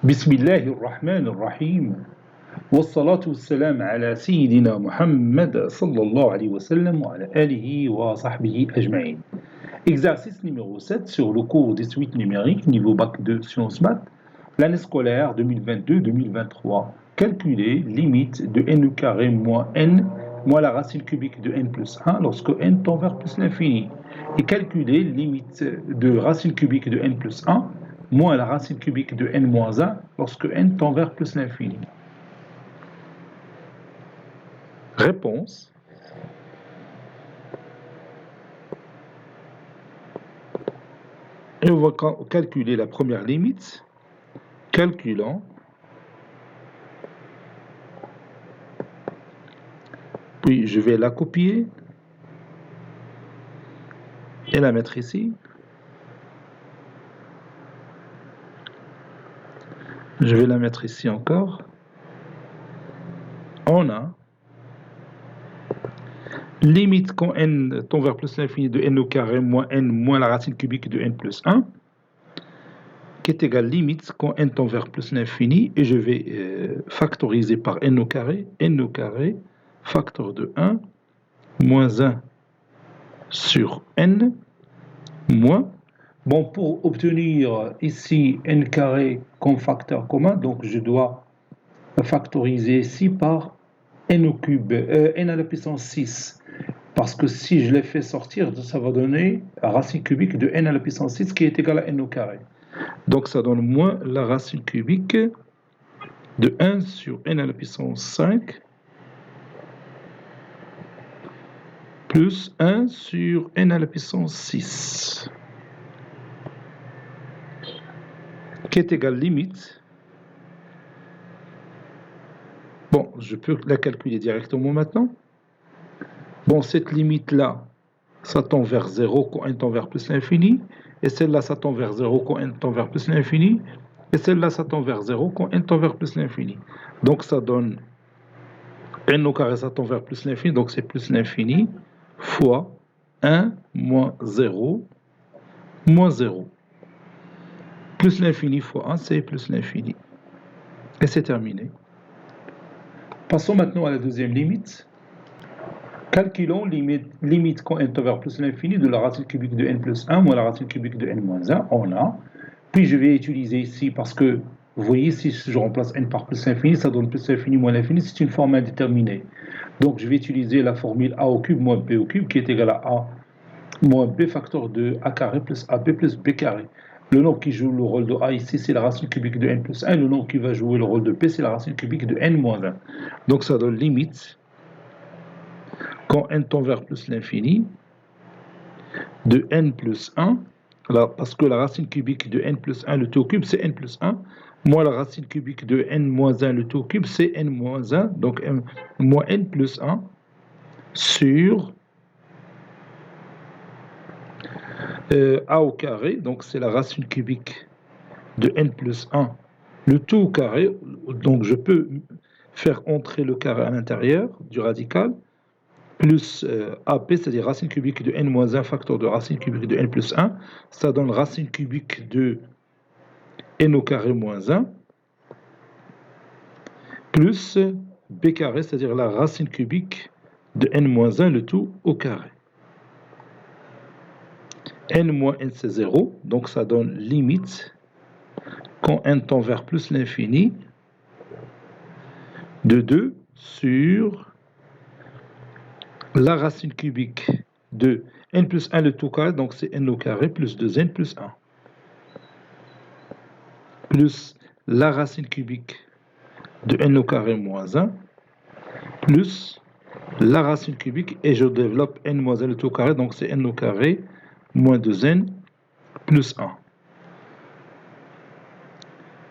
بسم الله الرحمن الرحيم والصلاة والسلام على سيدنا محمد صلى الله عليه وسلم وعلى آله وصحبه أجمعين. Exercice numéro 7 sur le cours des suites numériques niveau bac 2 sciences maths, l'année scolaire 2022-2023. Calculer limite de n au carré moins n moins la racine cubique de n plus 1 lorsque n tend vers plus l'infini. Et calculer limite de racine cubique de n plus 1 moins la racine cubique de n moins 1 lorsque n tend vers plus l'infini. Réponse. Et on va calculer la première limite. Calculant. Puis je vais la copier et la mettre ici. Je vais la mettre ici encore. On a limite quand n tend vers plus l'infini de n au carré moins n moins la racine cubique de n plus 1 qui est égale limite quand n tend vers plus l'infini, et je vais factoriser par n au carré facteur de 1 moins 1 sur n moins. Bon, pour obtenir ici n carré comme facteur commun, donc je dois factoriser ici par n au cube, n à la puissance 6. Parce que si je les fais sortir, ça va donner la racine cubique de n à la puissance 6 qui est égale à n au carré. Donc ça donne moins la racine cubique de 1 sur n à la puissance 5 plus 1 sur n à la puissance 6 qui est égale limite. Bon, je peux la calculer directement maintenant. Bon, cette limite-là, ça tend vers 0 quand n tend vers plus l'infini. Et celle-là, ça tend vers 0 quand n tend vers plus l'infini. Et celle-là, ça tend vers 0 quand n tend vers plus l'infini. Donc, ça donne n au carré, ça tend vers plus l'infini. Donc, c'est plus l'infini fois 1 moins 0 moins 0. Plus l'infini fois 1, c'est plus l'infini. Et c'est terminé. Passons maintenant à la deuxième limite. Calculons limite quand n tend vers plus l'infini de la racine cubique de n plus 1 moins la racine cubique de n moins 1. On a. Puis je vais utiliser ici, parce que vous voyez, si je remplace n par plus l'infini, ça donne plus l'infini moins l'infini, c'est une forme indéterminée. Donc je vais utiliser la formule a au cube moins b au cube qui est égal à a moins b facteur de a carré plus ab plus b carré. Le nombre qui joue le rôle de a ici, c'est la racine cubique de n plus 1. Le nombre qui va jouer le rôle de b, c'est la racine cubique de n moins 1. Donc ça donne limite quand n tend vers plus l'infini, de n plus 1, là, parce que la racine cubique de n plus 1, le tout au cube, c'est n plus 1, moins la racine cubique de n moins 1, le tout au cube, c'est n moins 1, donc moins n plus 1, sur a au carré, donc c'est la racine cubique de n plus 1, le tout au carré, donc je peux faire entrer le carré à l'intérieur du radical, plus AP, c'est-à-dire racine cubique de n moins 1 facteur de racine cubique de n plus 1, ça donne racine cubique de n au carré moins 1, plus b carré, c'est-à-dire la racine cubique de n moins 1, le tout au carré. N moins n, c'est 0, donc ça donne limite, quand n tend vers plus l'infini, de 2 sur la racine cubique de n plus 1 le tout carré, donc c'est n au carré plus 2n plus 1, plus la racine cubique de n au carré moins 1, plus la racine cubique, et je développe n moins 1 le tout au carré, donc c'est n au carré moins 2n plus 1.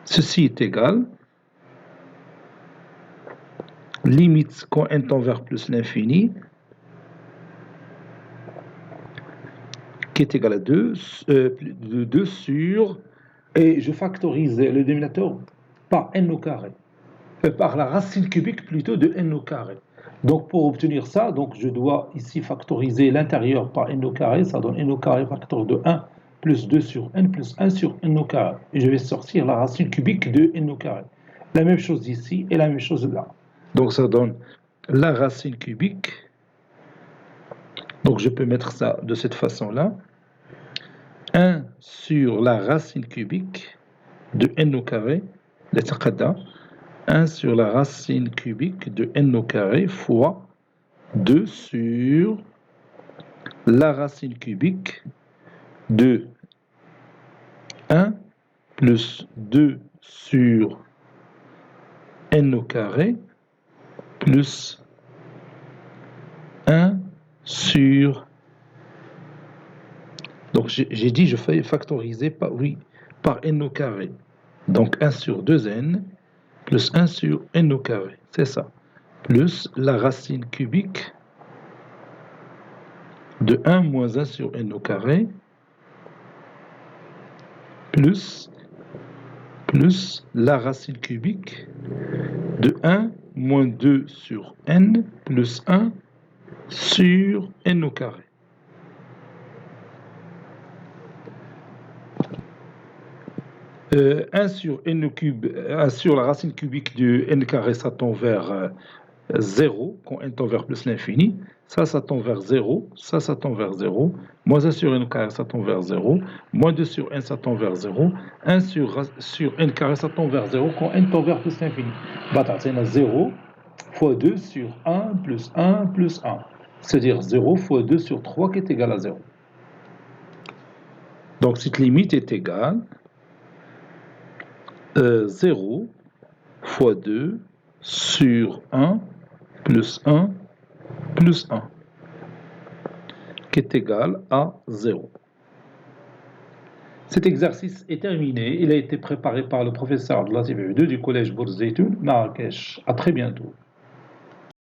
Ceci est égal, limite quand n tend vers plus l'infini, qui est égal à 2 sur, et je factorise le dénominateur par n au carré, par la racine cubique plutôt de n au carré. Donc pour obtenir ça, donc je dois ici factoriser l'intérieur par n au carré, ça donne n au carré facteur de 1 plus 2 sur n plus 1 sur n au carré. Et je vais sortir la racine cubique de n au carré. La même chose ici et la même chose là. Donc ça donne la racine cubique. Donc je peux mettre ça de cette façon-là. 1 sur la racine cubique de n au carré, 1 sur la racine cubique de n au carré fois 2 sur la racine cubique de 1 plus 2 sur n au carré plus 1 sur... Donc j'ai dit je fais factoriser par, oui, par n au carré. Donc 1 sur 2n plus 1 sur n au carré, c'est ça. Plus la racine cubique de 1 moins 1 sur n au carré plus la racine cubique de 1 moins 2 sur n plus 1 sur n au carré. Euh, 1 sur n cube, 1 sur la racine cubique de n carré, ça tend vers 0, quand n tend vers plus l'infini. Ça tend vers 0, ça tend vers 0. Moins 1 sur n carré, ça tend vers 0. Moins 2 sur n, ça tend vers 0. 1 sur n carré, ça tend vers 0, quand n tend vers plus l'infini. C'est 0 fois 2 sur 1 plus 1 plus 1. C'est-à-dire 0 fois 2 sur 3 qui est égal à 0. Donc cette limite est égale 0 fois 2 sur 1 plus 1 plus 1, qui est égal à 0. Cet exercice est terminé. Il a été préparé par le professeur de la TV2 du collège Bourz Zeytoun, Marrakech. À très bientôt.